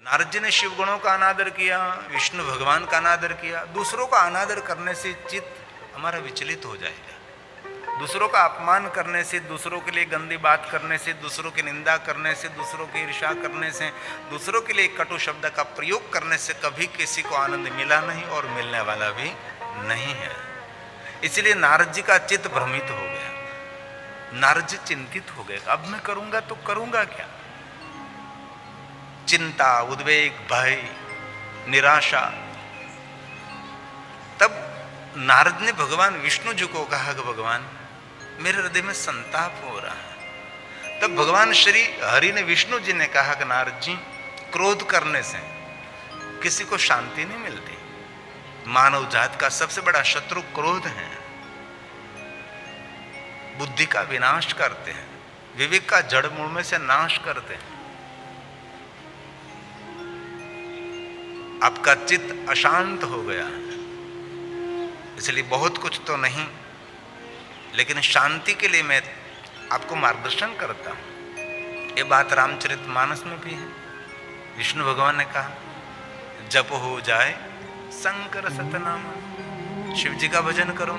नारद जी ने शिव गुणों का अनादर किया, विष्णु भगवान का अनादर किया। दूसरों का अनादर करने से चित्त हमारा विचलित हो जाएगा। दूसरों का अपमान करने से, दूसरों के लिए गंदी बात करने से, दूसरों की निंदा करने से, दूसरों की ईर्ष्या करने से, दूसरों के लिए कटु शब्द का प्रयोग करने से कभी किसी को आनंद मिला नहीं और मिलने वाला भी नहीं है। इसलिए नारद जी का चित्त भ्रमित हो गया। नारद जी चिंतित हो गए, अब मैं करूंगा तो करूंगा क्या। चिंता, उद्वेग, भय, निराशा। तब नारद ने भगवान विष्णु जी को कहा कि भगवान मेरे हृदय में संताप हो रहा है। तब भगवान श्री हरि ने विष्णु जी ने कहा कि नारद जी, क्रोध करने से किसी को शांति नहीं मिलती। मानव जात का सबसे बड़ा शत्रु क्रोध है। बुद्धि का विनाश करते हैं, विवेक का जड़ मूल में से नाश करते हैं। आपका चित्त अशांत हो गया, इसलिए बहुत कुछ तो नहीं, लेकिन शांति के लिए मैं आपको मार्गदर्शन करता हूं। ये बात रामचरितमानस में भी है। विष्णु भगवान ने कहा, जप हो जाए शंकर सतनाम, शिव जी का भजन करो।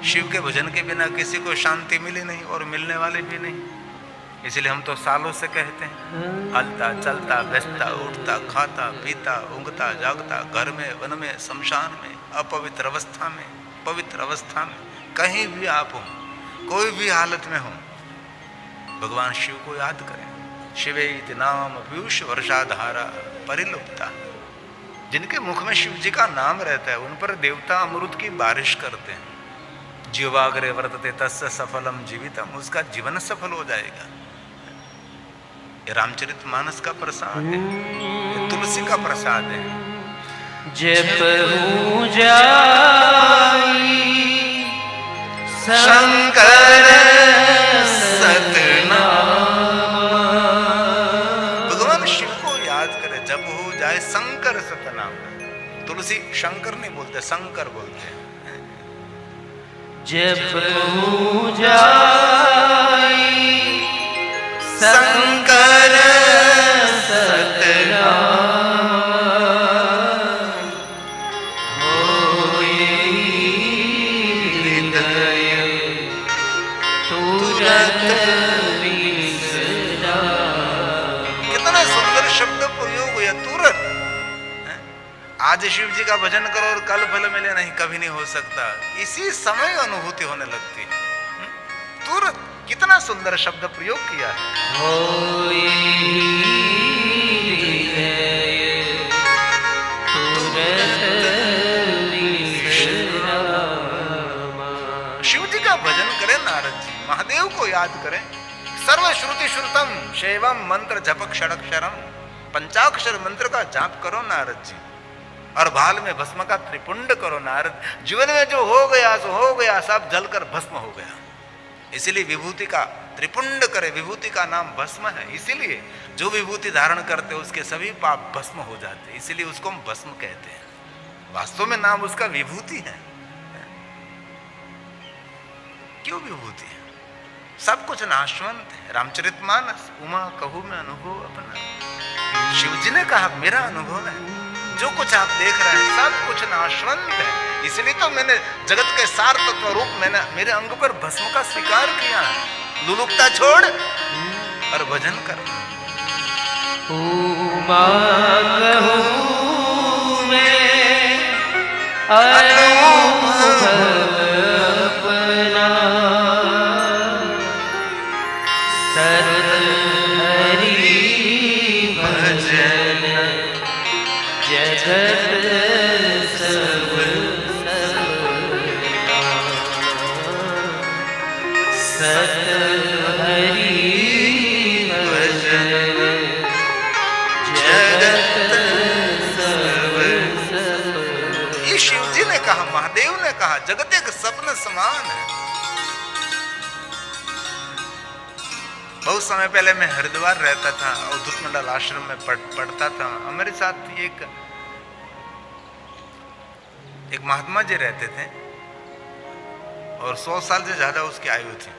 शिव के भजन के बिना किसी को शांति मिली नहीं और मिलने वाले भी नहीं। इसलिए हम तो सालों से कहते हैं, हलता चलता बैठता उठता खाता पीता ऊँघता जागता, घर में वन में शमशान में, अपवित्र अवस्था में पवित्र अवस्था में, कहीं भी आप हो, कोई भी हालत में हो, भगवान शिव को याद करें। शिवेति नाम पीयूष वर्षाधारा परिलुप्ता। जिनके मुख में शिव जी का नाम रहता है उन पर देवता अमृत की बारिश करते हैं। जीवाग्रे वर्तते तस्य सफलम जीवितम, उसका जीवन सफल हो जाएगा। ये रामचरितमानस का प्रसाद है, ये तुलसी का प्रसाद है। जप हो जाई शंकर सतनाम। भगवान शिव को याद करे, जब हो जाए शंकर सतनाम। तुलसी शंकर नहीं बोलते, शंकर बोलते हैं। जप हो जाई शंकर सतनाम, होए हृदय तुरत विसरा। कितना सुंदर शब्द प्रयोग हुआ, तुरंत। आज शिव जी का भजन करो और कल फल मिले, नहीं, कभी नहीं हो सकता। इसी समय अनुभूति होने लगती है। तुरंत, कितना सुंदर शब्द प्रयोग किया है। होए हृदय तुरत विसरा। शिव जी का भजन करें नारद जी, महादेव को याद करें। सर्व श्रुति श्रुतम शैवम मंत्र जप षडक्षरम, पंचाक्षर मंत्र का जाप करो नारद जी, और भाल में भस्म का त्रिपुंड करो नारद। जीवन में जो हो गया सो हो गया, सब जलकर भस्म हो गया। इसीलिए विभूति का त्रिपुंड करे, विभूति का नाम भस्म है। इसीलिए जो विभूति धारण करते उसके सभी पाप भस्म हो जाते, इसीलिए उसको हम भस्म कहते हैं। वास्तव में नाम उसका विभूति है। क्यों विभूति है? सब कुछ नाशवंत है। रामचरितमानस, उमा कहूं मैं अनुभव अपना। शिव जी ने कहा मेरा अनुभव है, जो कुछ आप देख रहे हैं सब कुछ नाशवंत है। इसलिए तो मैंने जगत के सार तत्व रूप मैंने मेरे अंग पर भस्म का स्वीकार किया है। लुलुकता छोड़ और भजन कर। उमा कहूं मैं अनुभव अपना, सत हरि भजन जगत सब सत हरि भजन जगत सब। ये शिव जी ने कहा, महादेव ने कहा, जगत एक स्वप्न समान है। बहुत समय पहले मैं हरिद्वार रहता था, अवधूत मंडल आश्रम में पढ़ता था। हमारे साथ एक महात्मा जी रहते थे और 100 साल से ज्यादा उसकी आयु थी।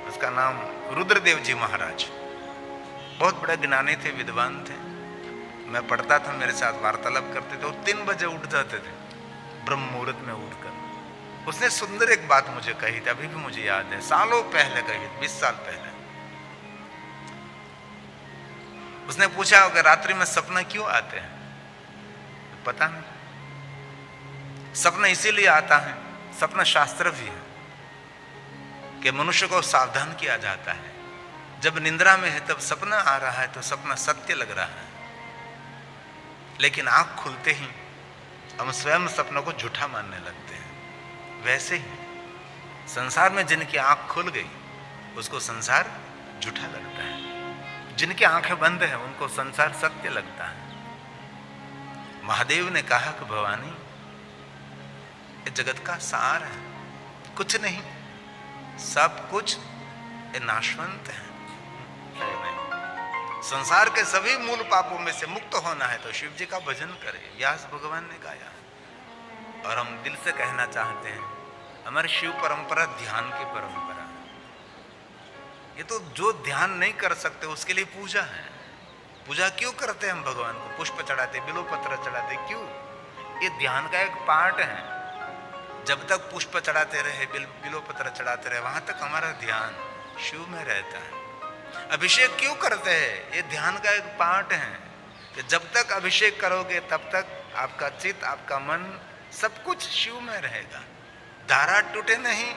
उसका नाम रुद्रदेव जी महाराज। बहुत बड़े ज्ञानी थे, विद्वान थे। मैं पढ़ता था, मेरे साथ वार्तालाप करते थे। वो 3 बजे उठ जाते थे, ब्रह्म मुहूर्त में उठकर। उसने सुंदर एक बात मुझे कही थी, अभी भी मुझे याद है, सालों पहले कही, 20 साल पहले। उसने पूछा कि रात्रि में सपना क्यों आते हैं? पता नहीं। सपना इसीलिए आता है, सपना शास्त्र भी है कि मनुष्य को सावधान किया जाता है। जब निंद्रा में है तब सपना आ रहा है तो सपना सत्य लग रहा है, लेकिन आंख खुलते ही हम स्वयं सपनों को झूठा मानने लगते हैं। वैसे ही संसार में जिनकी आंख खुल गई उसको संसार झूठा लगता है, जिनकी आंखें बंद हैं उनको संसार सत्य लगता है। महादेव ने कहा कि भवानी, ये जगत का सार है, कुछ नहीं, सब कुछ ये नाशवंत है। संसार के सभी मूल पापों में से मुक्त होना है तो शिव जी का भजन करें, व्यास भगवान ने गाया। और हम दिल से कहना चाहते हैं, हमारी शिव परंपरा ध्यान की परंपरा है। ये तो जो ध्यान नहीं कर सकते उसके लिए पूजा है। पूजा क्यों करते हैं हम भगवान को? पुष्प चढ़ाते, बिल्वपत्र चढ़ाते, क्यों? ये ध्यान का एक पार्ट है। जब तक पुष्प चढ़ाते रहे, बिल्वपत्र चढ़ाते रहे, वहां तक हमारा ध्यान शिव में रहता है। अभिषेक क्यों करते हैं? ये ध्यान का एक पार्ट है कि जब तक अभिषेक करोगे तब तक आपका चित्त, आपका मन, सब कुछ शिव में रहेगा। धारा टूटे नहीं,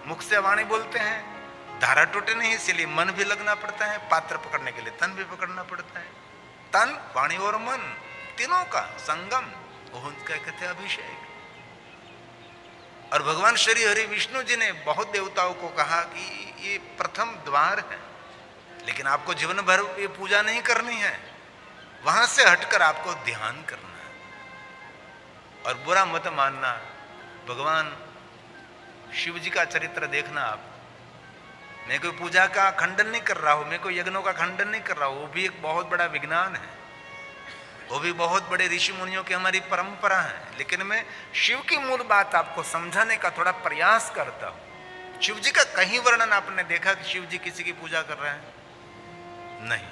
मुख से वाणी बोलते हैं, धारा टूटे नहीं, इसलिए मन भी लगना पड़ता है। पात्र पकड़ने के लिए तन भी पकड़ना पड़ता है। तन, वाणी और मन, तीनों का संगम, वो कहते हैं अभिषेक। और भगवान श्री हरि विष्णु जी ने बहुत देवताओं को कहा कि ये प्रथम द्वार है, लेकिन आपको जीवन भर ये पूजा नहीं करनी है, वहां से हटकर आपको ध्यान करना है। और बुरा मत मानना, भगवान शिव जी का चरित्र देखना आप। मैं कोई पूजा का खंडन नहीं कर रहा हूं, मैं कोई यज्ञों का खंडन नहीं कर रहा हूं, वो भी एक बहुत बड़ा विज्ञान है, वो भी बहुत बड़े ऋषि मुनियों की हमारी परंपरा है। लेकिन मैं शिव की मूल बात आपको समझाने का थोड़ा प्रयास करता हूं। शिव जी का कहीं वर्णन आपने देखा कि शिव जी किसी की पूजा कर रहे हैं? नहीं।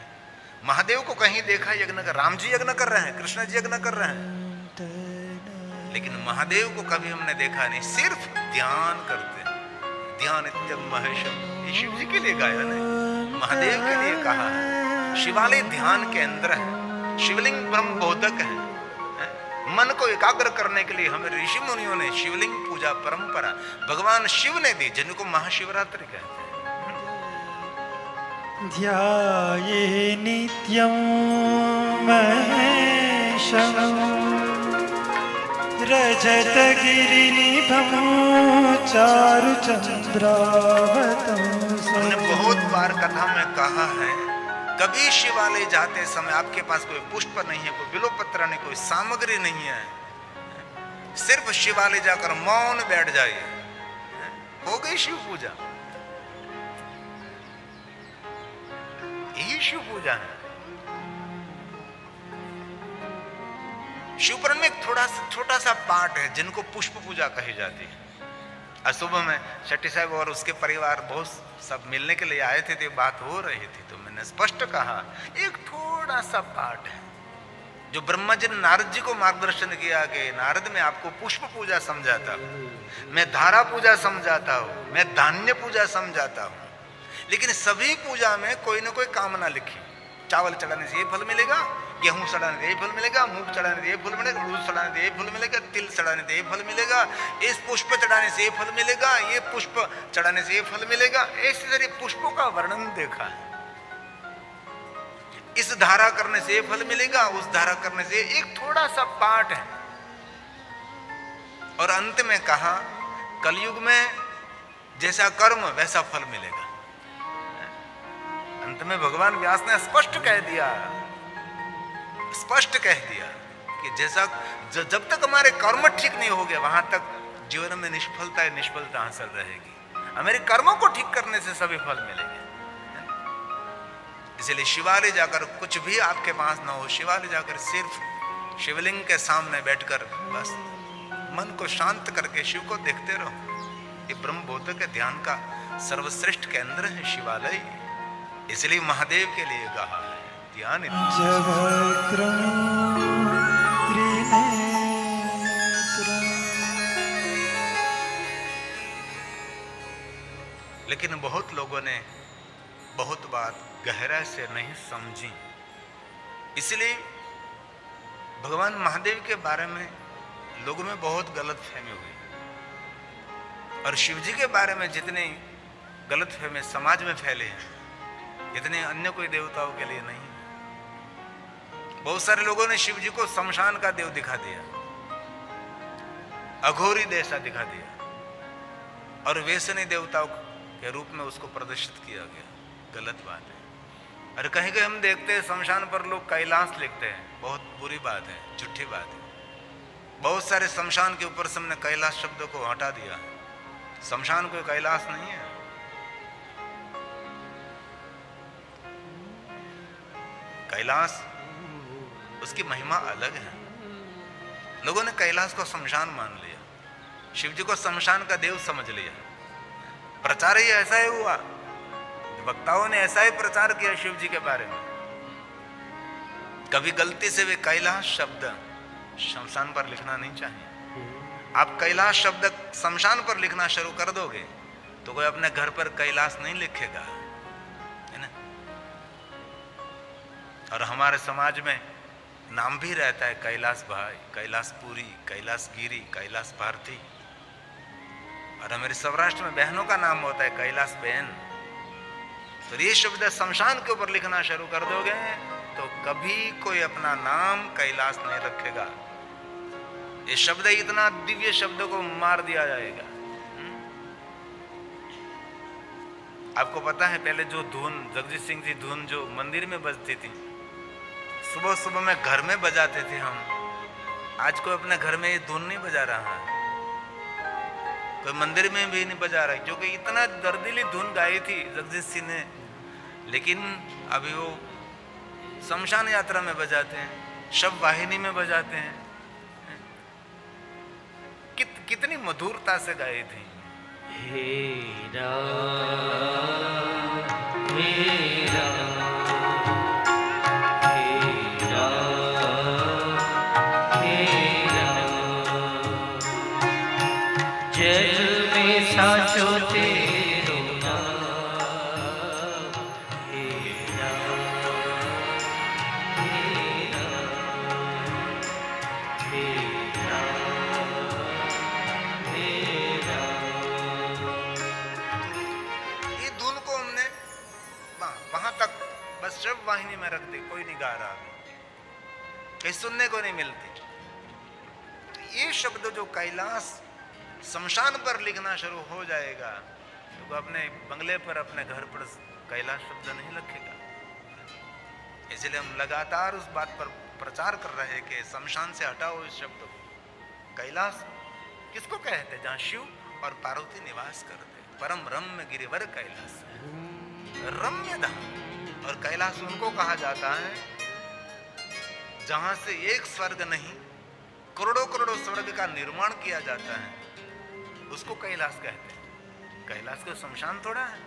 महादेव को कहीं देखा यज्ञ कर? राम जी यज्ञ कर रहे हैं, कृष्ण जी यज्ञ कर रहे हैं, लेकिन महादेव को कभी हमने देखा नहीं। सिर्फ ध्यान करते हैं। ध्यान इत्यम महेशम, ये शिव जी के लिए गाया नहीं, महादेव के लिए कहा है। शिवालय ध्यान के अंदर है, शिवलिंग ब्रह्म बोधक है। मन को एकाग्र करने के लिए हमें ऋषि मुनियों ने शिवलिंग पूजा परंपरा भगवान शिव ने दी, जिनको महाशिवरात्रि कहते हैं। ध्याये नित्यं महेशं रजतगिरिनिभं चारुचन्द्रावतं। हमने बहुत बार कथा में कहा है, कभी शिवालय जाते समय आपके पास कोई पुष्प नहीं है, कोई बिल्वपत्र नहीं, कोई सामग्री नहीं है, सिर्फ शिवालय जाकर मौन बैठ जाइए, हो गई शिव पूजा। यही शिव पूजा है। शिवपुराण में एक छोटा सा पाठ है जिनको पुष्प पूजा कही जाती है। आज सुबह में शेट्टी साहब और उसके परिवार बहुत सब मिलने के लिए आए थे, तो बात हो रही थी, तो मैंने स्पष्ट कहा एक थोड़ा सा पाठ है जो ब्रह्मा जी ने नारद जी को मार्गदर्शन किया कि नारद मैं आपको पुष्प पूजा समझाता हूँ, मैं धारा पूजा समझाता हूँ, मैं धान्य पूजा समझाता हूँ, लेकिन सभी पूजा में कोई ना कोई कामना लिखी। चावल चढ़ाने से ये फल मिलेगा, गेहूं चढ़ाने से ये फल मिलेगा, मूंग चढ़ाने से ये फल मिलेगा, उड़द चढ़ाने से ये फल मिलेगा, तिल चढ़ाने से ये फल मिलेगा, इस पुष्प चढ़ाने से ये फल मिलेगा, ये पुष्प चढ़ाने से ये फल मिलेगा। ऐसे सारे पुष्पों का वर्णन देखा है। इस धारा करने से ये फल मिलेगा, उस धारा करने से एक थोड़ा सा पाठ है। और अंत में कहा कलयुग में जैसा कर्म वैसा फल मिलेगा। अंत में भगवान व्यास ने स्पष्ट कह दिया कि जैसा जब तक हमारे कर्म ठीक नहीं होंगे वहां तक जीवन में निष्फलता हासिल रहेगी। हमारे कर्मों को ठीक करने से सभी फल मिलेंगे। इसलिए शिवालय जाकर कुछ भी आपके पास ना हो, शिवालय जाकर सिर्फ शिवलिंग के सामने बैठकर बस मन को शांत करके शिव को देखते रहो। ये ब्रह्म बोध के ध्यान का सर्वश्रेष्ठ केंद्र है शिवालय, इसलिए महादेव के लिए कहा है। नित्यानित्यम्। जभद्रं त्रिनेत्रम्। लेकिन बहुत लोगों ने बहुत बात गहराई से नहीं समझी, इसलिए भगवान महादेव के बारे में लोगों में बहुत गलत फहमी हुई, और शिव जी के बारे में जितने गलत फहमी समाज में फैले हैं, इतने अन्य कोई देवताओं के लिए नहीं। बहुत सारे लोगों ने शिव जी को शमशान का देव दिखा दिया, अघोरी जैसा दिखा दिया, और वैष्णव देवताओं के रूप में उसको प्रदर्शित किया गया। गलत बात है। और कहीं कहीं हम देखते हैं शमशान पर लोग कैलाश लिखते हैं, बहुत बुरी बात है, झूठी बात है। बहुत सारे शमशान के ऊपर से हमने कैलाश शब्द को हटा दिया है। शमशान कोई कैलाश नहीं है। कैलाश उसकी महिमा अलग है। लोगों ने कैलाश को शमशान मान लिया, शिव जी को शमशान का देव समझ लिया। प्रचार ही ऐसा ही हुआ, वक्ताओं ने ऐसा ही प्रचार किया शिव जी के बारे में। कभी गलती से भी कैलाश शब्द शमशान पर लिखना नहीं चाहिए। आप कैलाश शब्द शमशान पर लिखना शुरू कर दोगे तो कोई अपने घर पर कैलाश नहीं लिखेगा, है ना। और हमारे समाज में नाम भी रहता है कैलाश भाई, कैलाश पुरी, कैलाश गिरी, कैलाश भारती। और हमारे सौराष्ट्र में बहनों का नाम होता है कैलाश बहन। तो ये शब्द शमशान के ऊपर लिखना शुरू कर दोगे तो कभी कोई अपना नाम कैलाश नहीं रखेगा। ये शब्द इतना दिव्य शब्द को मार दिया जाएगा। आपको पता है पहले जो धुन जगजीत सिंह जी धुन जो मंदिर में बजती थी, सुबह सुबह में घर में बजाते थे हम। आज कोई अपने घर में ये धुन नहीं बजा रहा है, कोई मंदिर में भी नहीं बजा रहा है, क्योंकि इतना दर्दीली धुन गाई थी जगजीत सिंह ने। लेकिन अभी वो शमशान यात्रा में बजाते हैं, शव वाहिनी में बजाते हैं। कितनी मधुरता से गाई थी। हे राम, हे राम, हे राम, हे राम। जग में साचो तेरो नाम। हे राम, हे राम, हे बस शव वाहिनी में रख दी, कोई नहीं गा रहा, कहीं सुनने को नहीं मिलती। ये शब्द जो कैलाश शमशान पर लिखना शुरू हो जाएगा तो अपने बंगले पर अपने घर पर कैलाश शब्द नहीं लिखेगा। इसलिए हम लगातार उस बात पर प्रचार कर रहे हैं कि शमशान से हटाओ इस शब्द को। कैलाश किसको कहते? जहाँ शिव और पार्वती निवास करते, परम रम्य गिरिवर कैलाश, रम्य धाम। और कैलाश उनको कहा जाता है जहां से एक स्वर्ग नहीं करोड़ों करोड़ों स्वर्ग का निर्माण किया जाता है, उसको कैलाश कहते हैं। कैलाश को शमशान थोड़ा है,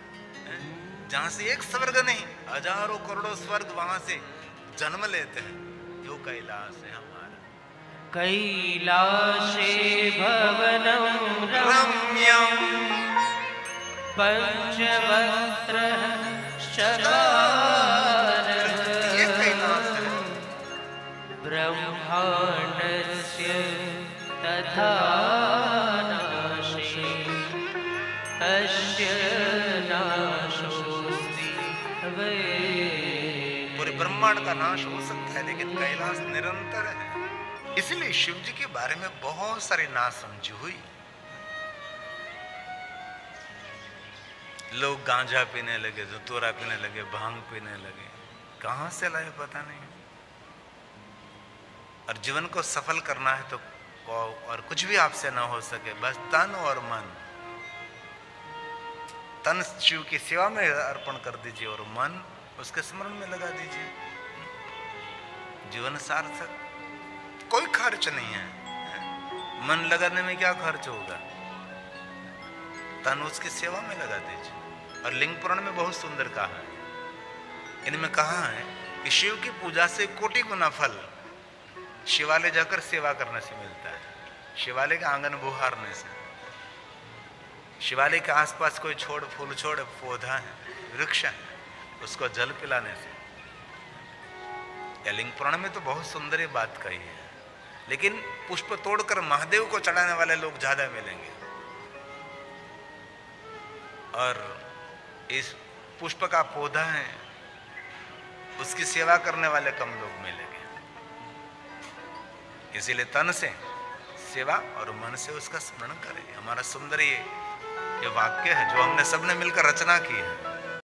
जहां से एक स्वर्ग नहीं हजारों करोड़ों स्वर्ग वहां से जन्म लेते हैं, जो कैलाश है हमारा। कैलाशे भवनं रम्यं पंचवक्त्रः ये कैलाश है। ब्रह्माण्डस्य तथा नाशे तस्य नाशोऽस्ति वै। पूरे ब्रह्मांड का नाश हो सकता है लेकिन कैलाश निरंतर है। इसलिए शिव जी के बारे में बहुत सारी नासमझी हुई। लोग गांजा पीने लगे, धतूरा पीने लगे, भांग पीने लगे, कहां से लाए पता नहीं। और जीवन को सफल करना है तो और कुछ भी आपसे ना हो सके, बस तन और मन। तन शिव की सेवा में अर्पण कर दीजिए और मन उसके स्मरण में लगा दीजिए। जीवन सार्थक, कोई खर्च नहीं है। मन लगाने में क्या खर्च होगा? तन उसकी सेवा में लगा दीजिए। और लिंग पुराण में बहुत सुंदर कहा है, इनमें कहा है कि कि शिव की पूजा से कोटि गुना फल शिवालय जाकर सेवा करने से मिलता है, शिवालय का आंगन बुहारने से, शिवालय के आसपास कोई छोड़ फूल छोड़ पौधा है, वृक्ष है, उसको जल पिलाने से। लिंग पुराण में तो बहुत सुंदर ये बात कही है, लेकिन पुष्प तोड़कर महादेव को चढ़ाने वाले लोग ज्यादा मिलेंगे और इस पुष्प का पौधा है उसकी सेवा करने वाले कम लोग मिलेंगे। इसीलिए तन से सेवा और मन से उसका स्मरण करें। हमारा सुंदर ये वाक्य है जो हमने सबने मिलकर रचना की है।